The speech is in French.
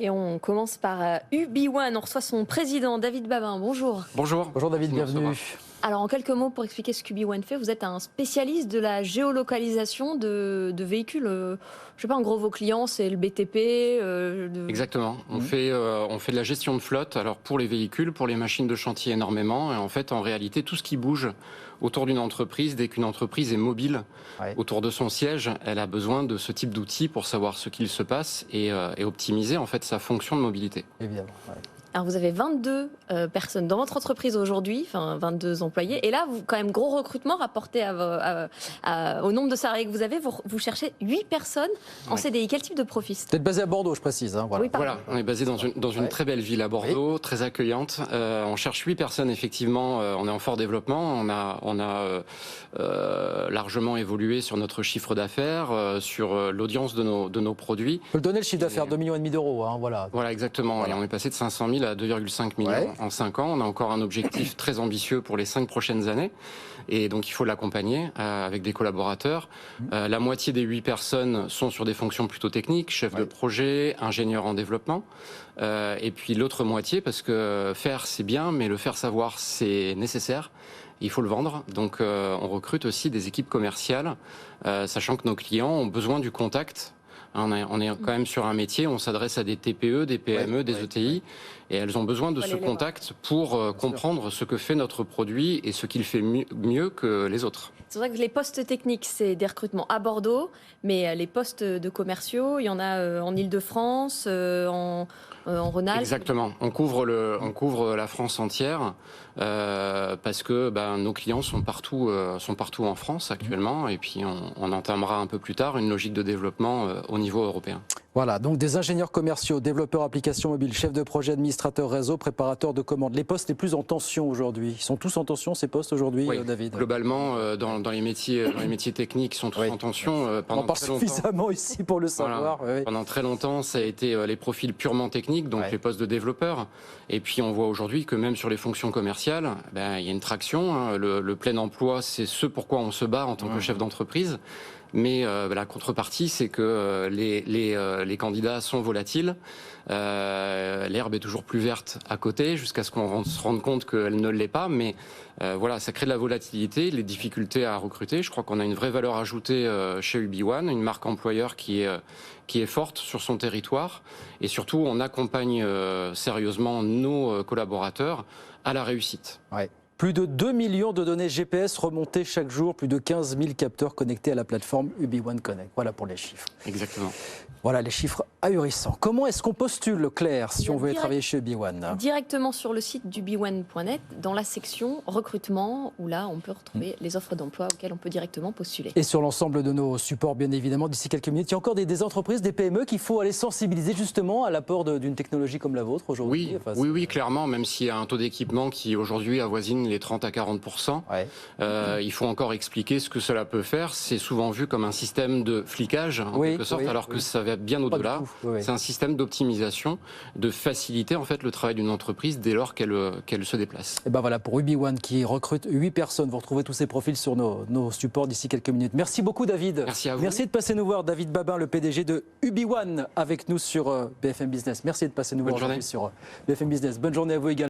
Et on commence par UbiOne. On reçoit son président, David Babin. Bonjour. Bonjour. Bonjour David, bienvenue. Alors en quelques mots pour expliquer ce qu'UbiOne fait, vous êtes un spécialiste de la géolocalisation de véhicules. Je sais pas, en gros vos clients c'est le BTP. Exactement. On fait de la gestion de flotte. Alors pour les véhicules, pour les machines de chantier énormément. Et en fait, en réalité, tout ce qui bouge autour d'une entreprise, dès qu'une entreprise est mobile autour de son siège, elle a besoin de ce type d'outils pour savoir ce qu'il se passe et optimiser en fait sa fonction de mobilité. Évidemment. Alors vous avez 22 personnes dans votre entreprise aujourd'hui, enfin 22 employés. Et là, vous, quand même, gros recrutement rapporté au nombre de salariés que vous avez. Vous cherchez 8 personnes en CDI. Quel type de profil? Vous êtes basé à Bordeaux, je précise. Hein, voilà. Oui, voilà, on est basé dans une très belle ville à Bordeaux, très accueillante. On cherche 8 personnes, effectivement. On est en fort développement. On a largement évolué sur notre chiffre d'affaires, sur l'audience de nos produits. On peut le donner le chiffre d'affaires, 2,5 millions d'euros. Hein, voilà. Voilà, exactement. Voilà. Et on est passé de 500 000 à 2,5 millions en 5 ans. On a encore un objectif très ambitieux pour les 5 prochaines années. Et donc, il faut l'accompagner avec des collaborateurs. La moitié des 8 personnes sont sur des fonctions plutôt techniques, chef de projet, ingénieur en développement. Et puis l'autre moitié, parce que faire, c'est bien, mais le faire savoir, c'est nécessaire. Il faut le vendre. Donc, on recrute aussi des équipes commerciales, sachant que nos clients ont besoin du contact. On est quand même sur un métier, on s'adresse à des TPE, des PME, des ETI, et elles ont besoin de ce contact pour comprendre ce que fait notre produit et ce qu'il fait mieux que les autres. C'est vrai que les postes techniques, c'est des recrutements à Bordeaux, mais les postes de commerciaux, il y en a en Ile-de-France, en Rhône-Alpes. Exactement. On couvre la France entière parce que nos clients sont partout en France actuellement, et puis on entamera un peu plus tard une logique de développement au niveau européen. Voilà, donc des ingénieurs commerciaux, développeurs applications mobiles, chefs de projet, administrateurs réseau, préparateurs de commandes. Les postes les plus en tension aujourd'hui, ils sont tous en tension ces postes aujourd'hui, David? Globalement, dans les métiers techniques, ils sont tous en tension. On en parle suffisamment ici pour le savoir. Voilà. Pendant très longtemps, ça a été les profils purement techniques, donc les postes de développeurs. Et puis on voit aujourd'hui que même sur les fonctions commerciales, il y a une traction. Hein. Le plein emploi, c'est ce pourquoi on se bat en tant que chef d'entreprise. Mais la contrepartie, c'est que les candidats sont volatiles. L'herbe est toujours plus verte à côté, jusqu'à ce qu'on se rende compte qu'elle ne l'est pas. Mais voilà, ça crée de la volatilité, les difficultés à recruter. Je crois qu'on a une vraie valeur ajoutée chez UbiOne, une marque employeur qui est forte sur son territoire. Et surtout, on accompagne sérieusement nos collaborateurs à la réussite. Plus de 2 millions de données GPS remontées chaque jour, plus de 15 000 capteurs connectés à la plateforme UbiOne Connect. Voilà pour les chiffres. Exactement. Voilà les chiffres ahurissants. Comment est-ce qu'on postule, Claire, si on veut travailler chez UbiOne? Directement sur le site d'ubione.net, dans la section recrutement, où là on peut retrouver les offres d'emploi auxquelles on peut directement postuler. Et sur l'ensemble de nos supports, bien évidemment, d'ici quelques minutes, il y a encore des entreprises, des PME qu'il faut aller sensibiliser justement à l'apport d'une technologie comme la vôtre aujourd'hui. Oui, clairement, même s'il y a un taux d'équipement qui aujourd'hui avoisine les 30 à 40%, il faut encore expliquer ce que cela peut faire. C'est souvent vu comme un système de fliquage, en quelque sorte, alors que ça va bien au-delà. C'est un système d'optimisation, de faciliter en fait le travail d'une entreprise dès lors qu'elle se déplace. Et ben voilà, pour UbiOne qui recrute 8 personnes, vous retrouvez tous ces profils sur nos supports d'ici quelques minutes. Merci beaucoup David. Merci à vous. Merci de passer nous voir. David Babin, le PDG de UbiOne, avec nous sur BFM Business. Merci de passer nous voir aujourd'hui sur BFM Business. Bonne journée à vous également.